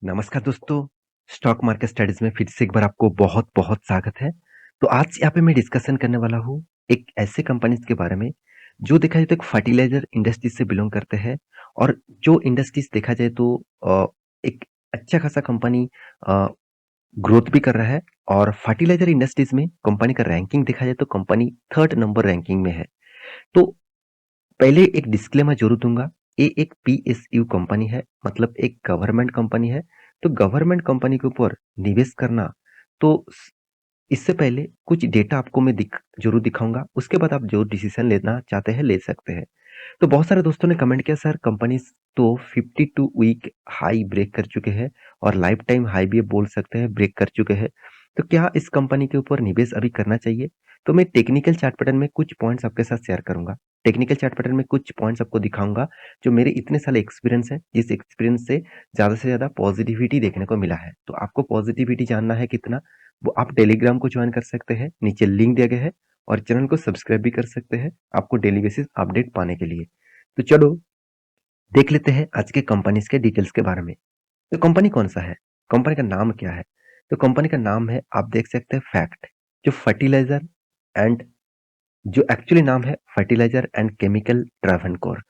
नमस्कार दोस्तों, stock market studies में फिर से एक बार आपको बहुत-बहुत स्वागत है। तो आज यहाँ पे मैं डिस्कशन करने वाला हूँ एक ऐसे कंपनीज़ के बारे में, जो देखा जाए तो एक फर्टिलाइज़र इंडस्ट्री से बिलॉन्ग करते हैं और जो इंडस्ट्रीज़ देखा जाए तो एक अच्छा खासा कंपनी अ, ग्रोथ भी कर रहा है और फर्टिलाइज़र इंडस्ट्रीज़ में कंपनी का रैंकिंग देखा जाए तो कंपनी 3rd नंबर रैंकिंग में है। तो पहले एक डिस्क्लेमर ज़रूर दूँगा, ये एक पीएसयू कंपनी है, मतलब एक गवर्नमेंट कंपनी है। तो गवर्नमेंट कंपनी के ऊपर निवेश करना, तो स इससे पहले कुछ डेटा आपको मैं ज़रूर दिखाऊँगा, उसके बाद आप जो डिसीज़न लेना चाहते हैं, ले सकते हैं। तो बहुत सारे दोस्तों ने कमेंट किया सर कंपनीज़ तो 52 वीक हाई ब्रेक कर चुके हैं और लाइफ टाइम हाई भी बोल सकते हैं ब्रेक कर चुके हैं। तो क्या इस कंपनी के ऊपर निवेश अभी करना चाहिए? तो मैं टेक्निकल चार्ट पैटर्न में कुछ पॉइंट्स आपके साथ शेयर करूँगा। टेक्निकल चार्ट पैटर्न में कुछ पॉइंट्स आपको दिखाऊँगा, जो मेरे इतने साल एक्सपीरियंस है, जिस एक्सपीरियंस से ज़्यादा पॉजिटिविटी देखने को मिला है। तो आपको पॉजिटिविटी जानना है कितना, वो आप टेलीग्राम को जॉइन कर सकते हैं, नीचे लिंक दिया गया है और चैनल को सब्सक्राइब भी कर सकते हैं, आपको डेली बेसिस अपडेट पाने के लिए। तो चलो देख लेते हैं आज के कंपनीज के डिटेल्स के बारे में। तो कंपनी कौन सा है, कंपनी का नाम क्या है? तो कंपनी का नाम है, आप देख सकते हैं फैक्ट, जो फर्टिलाइजर एंड जो एक्चुअली नाम है फर्टिलाइजर एंड केमिकल ट्रावनकोर।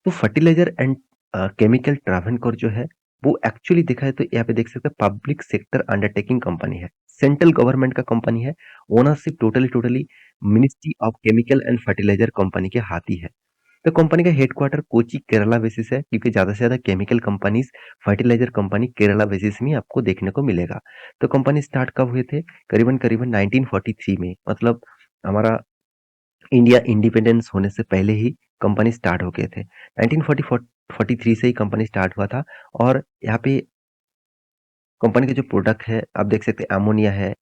तो फर्टिलाइजर एंड केमिकल ट्रावनकोर जो है, वो एक्चुअली देखा है तो यहाँ पे देख सकते हैं पब्लिक सेक्टर अंडरटेकिंग कंपनी है, सेंट्रल गवर्नमेंट का कंपनी है। Ownership totally totally ministry of chemical and fertiliser company के हाथ ही है। तो कंपनी का हेडक्वार्टर कोची केरला बेसिस है, क्योंकि ज़्यादा से ज़्यादा chemical companies, fertiliser company Kerala basis में आपको देखने को मिलेगा। तो कंपनी स्टार्ट कब हुए थे? करीबन-करीबन 1943 में, मतलब हमारा इंडिया इंडिपेंडेंस होने से पहले ही कंपनी स्टार्ट हो गए थे। 1943 से ही कंपनी स्टार्ट हुआ था और यहाँ पे कंपनी के जो प्रोडक्ट है आप देख सकते हैं अमोनिया है,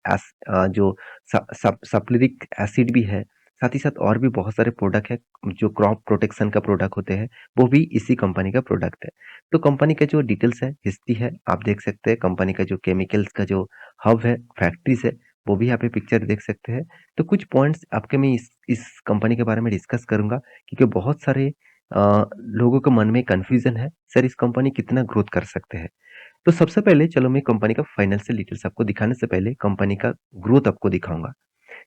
जो सल्फ्यूरिक एसिड भी है, साथ ही साथ और भी बहुत सारे प्रोडक्ट है जो क्रॉप प्रोटेक्शन का प्रोडक्ट होते हैं, वो भी इसी कंपनी का प्रोडक्ट है। तो कंपनी का जो डिटेल्स है, हिस्ट्री है, आप देख सकते हैं कंपनी का जो केमिकल्स का जो हब है, फैक्ट्रीज है, वो भी यहाँ पे पिक्चर देख सकते हैं। तो कुछ पॉइंट्स आपके मैं इस कंपनी के बारे में डिस्कस करूंगा, क्योंकि बहुत सारे लोगों के मन में कंफ्यूजन है, सर इस कंपनी कितना ग्रोथ कर सकते हैं। तो सबसे पहले चलो मैं कंपनी का फाइनेंशियल डिटेल्स आपको दिखाने से पहले कंपनी का ग्रोथ आपको दिखाऊंगा।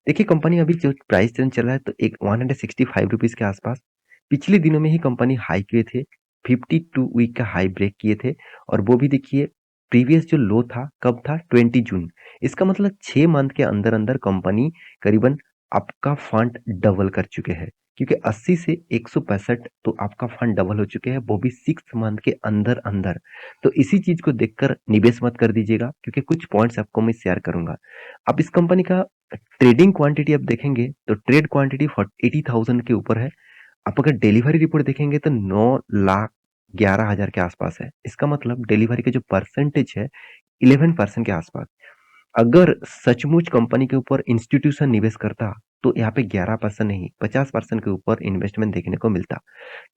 देखिए कंपनी अभी जो प्राइस ट्रेंड चल रहा है तो एक 165 रुपीज के आसपास। पिछले दिनों में ही कंपनी हाई किए थे, 52 वीक का हाई ब्रेक किए थे और वो भी देखिए प्रीवियस जो लो था कब था, 20 जून। इसका मतलब 6 मंथ के अंदर अंदर कंपनी करीबन आपका फंड डबल कर चुके हैं, क्योंकि 80 से 165 तो आपका फंड डबल हो चुके हैं, वो भी 6 मंथ के अंदर अंदर। तो इसी चीज को देखकर निवेश मत कर दीजिएगा, क्योंकि कुछ पॉइंट्स आपको मैं शेयर करूंगा। अब इस कंपनी का ट्रेडिंग क्वांटिटी आप देखेंगे तो ट्रेड क्वांटिटी 80,000 के ऊपर है। आप अगर डिलीवरी रिपोर्ट देखेंगे तो 9,11,000 के आसपास है। इसका मतलब डिलीवरी का जो परसेंटेज है 11% के आसपास। अगर सचमुच कंपनी के ऊपर इंस्टीट्यूशन निवेश करता तो यहाँ पे 11% नहीं 50% के ऊपर इन्वेस्टमेंट देखने को मिलता।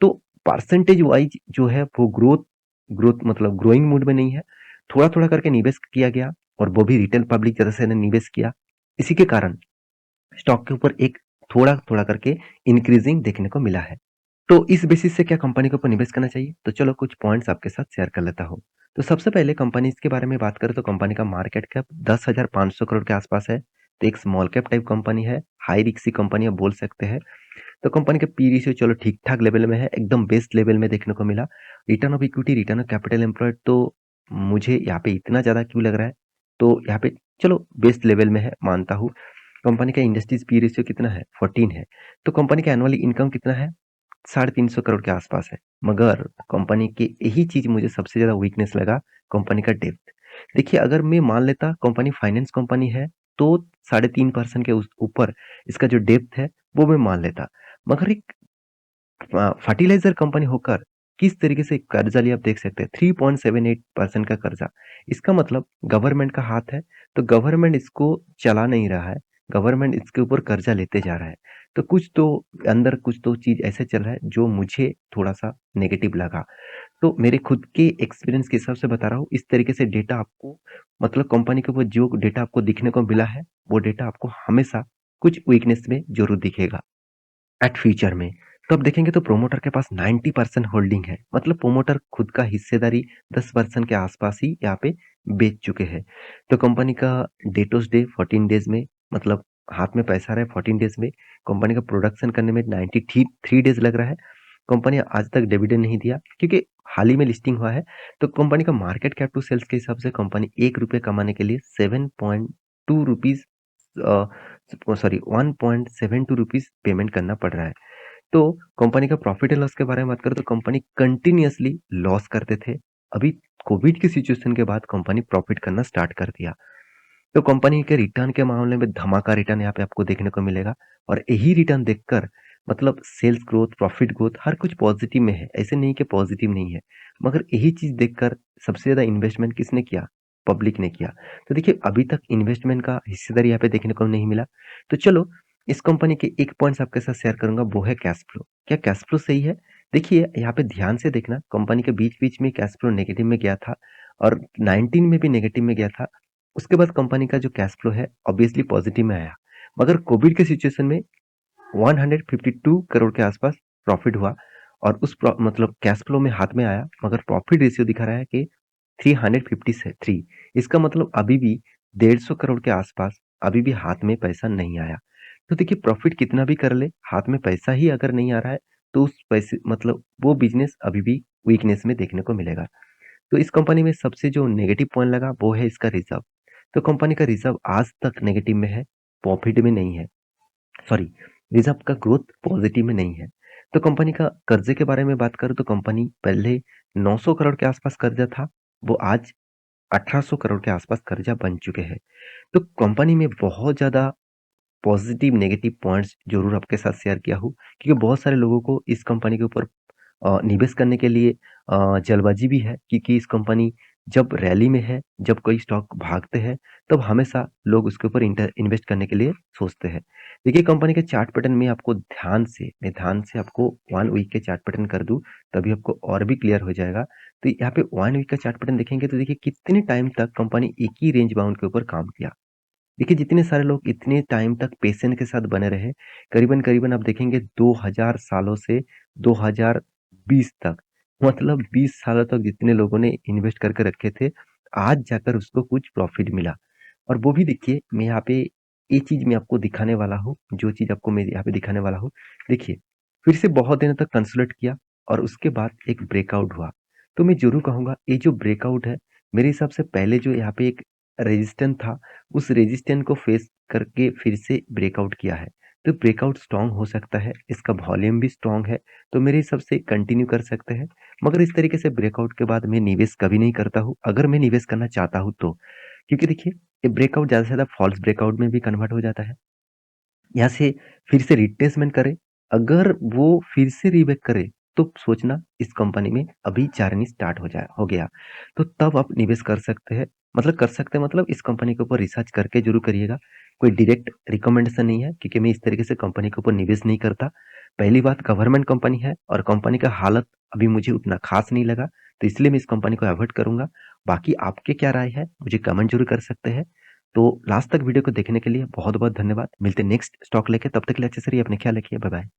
तो परसेंटेज वाइज जो है वो ग्रोथ ग्रोथ मतलब ग्रोइंग मूड में नहीं है। थोड़ा थोड़ा करके निवेश किया गया और वो भी रिटेल पब्लिक जैसे से निवेश किया। इसी के कारण स्टॉक के ऊपर एक थोड़ा थोड़ा करके इंक्रीजिंग देखने को मिला है। तो इस बेसिस से क्या कंपनी के ऊपर निवेश करना चाहिए? तो चलो कुछ पॉइंट्स आपके साथ शेयर कर लेता हूँ। तो सबसे पहले कंपनी इसके बारे में बात करें तो कंपनी का मार्केट कैप 10,500 करोड़ के आसपास है। तो एक स्मॉल कैप टाइप कंपनी है, हाई रिस्क कंपनी आप बोल सकते हैं। तो कंपनी का पी रेशियो चलो ठीक ठाक लेवल में है, एकदम बेस्ट लेवल में देखने को मिला। Return of equity, return of capital employed तो मुझे यहाँ पे इतना ज्यादा क्यों लग रहा है, तो यहाँ पे चलो बेस्ट लेवल में है मानता हूँ। कंपनी का इंडस्ट्रीज पी रेशियो कितना है, 14 है। तो कंपनी का एनुअली इनकम कितना है, 350 करोड़ के आसपास है। मगर कंपनी की यही चीज मुझे सबसे ज्यादा वीकनेस लगा, कंपनी का डेप्थ। देखिए अगर मैं मान लेता कंपनी फाइनेंस कंपनी है तो 3.5% के ऊपर इसका जो डेप्थ है वो मैं मान लेता। मगर एक फर्टिलाइजर कंपनी होकर किस तरीके से कर्जा लिया आप देख सकते हैं, 3.78% का कर्जा। इसका मतलब गवर्नमेंट का हाथ है, तो गवर्नमेंट इसको चला नहीं रहा है, गवर्नमेंट इसके ऊपर कर्जा लेते जा रहा है। तो कुछ तो अंदर कुछ तो चीज ऐसे चल रहा है जो मुझे थोड़ा सा नेगेटिव लगा। तो मेरे खुद के एक्सपीरियंस के हिसाब से बता रहा हूँ, इस तरीके से डेटा आपको मतलब कंपनी के ऊपर जो डेटा आपको दिखने को मिला है, वो डेटा आपको हमेशा कुछ वीकनेस में जरूर दिखेगा एट फ्यूचर में। तो आप देखेंगे तो प्रोमोटर के पास 90% होल्डिंग है। मतलब प्रोमोटर खुद का हिस्सेदारी 10% के आसपास ही यहाँ पे बेच चुके हैं। तो कंपनी का डेटोस डे 14 डेज में, मतलब हाथ में पैसा आ रहा है 14 डेज में। कंपनी का प्रोडक्शन करने में 93 डेज लग रहा है। कंपनी आज तक डिविडेंड नहीं दिया क्योंकि हाल ही में लिस्टिंग हुआ है। तो कंपनी का मार्केट कैप टू सेल्स के हिसाब से कंपनी ₹1 कमाने के लिए 7.2 रुपीज, सॉरी 1.72 रुपीज पेमेंट करना पड़ रहा है। तो कंपनी का प्रॉफिट एंड लॉस के बारे में बात करें तो कंपनी कंटिन्यूअसली लॉस करते थे। अभी कोविड की सिचुएशन के बाद कंपनी प्रॉफिट करना स्टार्ट कर दिया। तो कंपनी के रिटर्न के मामले में धमाका रिटर्न यहाँ पे आपको देखने को मिलेगा। और यही रिटर्न देखकर मतलब सेल्स ग्रोथ, प्रॉफिट ग्रोथ हर कुछ पॉजिटिव में है। ऐसे नहीं कि पॉजिटिव नहीं है, मगर यही चीज देखकर सबसे ज्यादा इन्वेस्टमेंट किसने किया? पब्लिक ने किया। तो देखिए अभी तक इन्वेस्टमेंट का हिस्सेदारी यहाँ पे देखने को नहीं मिला। तो चलो इस कंपनी के एक पॉइंट्स आपके साथ शेयर करूंगा, वो है कैश फ्लो। क्या कैश फ्लो सही है? देखिए यहाँ पे ध्यान से देखना, कंपनी के बीच बीच में कैश फ्लो नेगेटिव में गया था और 19 में भी नेगेटिव में गया था। उसके बाद कंपनी का जो कैश फ्लो है ऑब्वियसली पॉजिटिव में आया। मगर कोविड के सिचुएशन में 152 करोड़ के आसपास प्रॉफिट हुआ और मतलब कैश फ्लो में हाथ में आया, मगर प्रॉफिट रेशियो दिखा रहा है कि 350 से 3। इसका मतलब अभी भी 150 करोड़ के आसपास अभी भी हाथ में पैसा नहीं आया। तो देखिए प्रॉफिट कितना भी कर ले, हाथ में पैसा ही अगर नहीं आ रहा है तो उस पैसे मतलब वो बिजनेस अभी भी वीकनेस में देखने को मिलेगा। तो इस कंपनी में सबसे जो नेगेटिव पॉइंट लगा वो है इसका रिजर्व। तो कंपनी का रिजर्व आज तक नेगेटिव में है, प्रॉफिट में नहीं है। सॉरी, रिजर्व का ग्रोथ पॉजिटिव में नहीं है। तो कंपनी का कर्जे के बारे में बात करूं तो कंपनी पहले 900 करोड़ के आसपास कर्जा था, वो आज 1800 करोड़ के आसपास कर्जा बन चुके हैं। तो कंपनी में बहुत ज्यादा पॉजिटिव नेगेटिव पॉइंट्स जरूर आपके साथ शेयर किया हूँ, क्योंकि बहुत सारे लोगों को इस कंपनी के ऊपर निवेश करने के लिए जल्दबाजी भी है, क्योंकि इस कंपनी जब रैली में है, जब कोई स्टॉक भागते हैं, तब हमेशा लोग उसके ऊपर इन्वेस्ट करने के लिए सोचते हैं। देखिए कंपनी के चार्ट पैटर्न में आपको ध्यान से आपको 1 वीक के चार्ट पैटर्न कर दूं, तभी आपको और भी क्लियर हो जाएगा। तो यहाँ पे 1 वीक का चार्ट पैटर्न देखेंगे तो देखिए कितने टाइम तक कंपनी एक ही रेंज बाउंड के ऊपर काम किया। देखिए जितने सारे लोग इतने टाइम तक पेशेंस के साथ बने रहे, करीबन-करीबन आप देखेंगे 2000 सालों से 2020 तक, मतलब 20 सालों तक जितने लोगों ने इन्वेस्ट करके रखे थे, आज जाकर उसको कुछ प्रॉफिट मिला। और वो भी देखिए मैं यहाँ पे ये चीज़ मैं आपको दिखाने वाला हूँ, जो चीज़ आपको मैं यहाँ पे दिखाने वाला हूँ। देखिए, फिर से बहुत दिनों तक कंसोलिडेट किया और उसके बाद एक ब्रेकआउट हुआ। तो मैं ज़रूर कहूँगा ये जो ब्रेकआउट है, मेरे हिसाब से पहले जो यहाँ पे एक रेजिस्टेंस था, उस रेजिस्टेंस को फेस करके फिर से ब्रेकआउट किया है। तो ब्रेकआउट स्ट्रॉन्ग हो सकता है, इसका वॉल्यूम भी स्ट्रॉन्ग है, तो मेरे हिसाब से कंटिन्यू कर सकते हैं। मगर इस तरीके से ब्रेकआउट के बाद मैं निवेश कभी नहीं करता हूँ, अगर मैं निवेश करना चाहता हूँ तो। क्योंकि देखिए, ये ब्रेकआउट ज़्यादा से ज़्यादा फॉल्स ब्रेकआउट में भी कन्वर्ट हो जाता है। यहाँ से फिर से रिट्रेसमेंट करे, अगर वो फिर से रीबैक करे, तो सोचना इस कंपनी में अभी जर्नी स्टार्ट हो गया। तो तब आप निवेश कर सकते हैं, मतलब कर सकते हैं मतलब इस कंपनी के ऊपर रिसर्च करके ज़रूर करिएगा। कोई डायरेक्ट रिकमेंडेशन नहीं है, क्योंकि मैं इस तरीके से कंपनी के ऊपर निवेश नहीं करता। पहली बात गवर्नमेंट कंपनी है और कंपनी का हालत अभी मुझे उतना खास नहीं लगा, तो इसलिए मैं इस कंपनी को अवॉइड करूँगा। बाकी आपकी क्या राय है, मुझे कमेंट ज़रूर कर सकते हैं। तो लास्ट तक वीडियो को देखने के लिए बहुत-बहुत धन्यवाद। मिलते हैं नेक्स्ट स्टॉक लेके, तब तक के लिए अच्छे से रहिए, अपना ख्याल रखिए। Bye bye.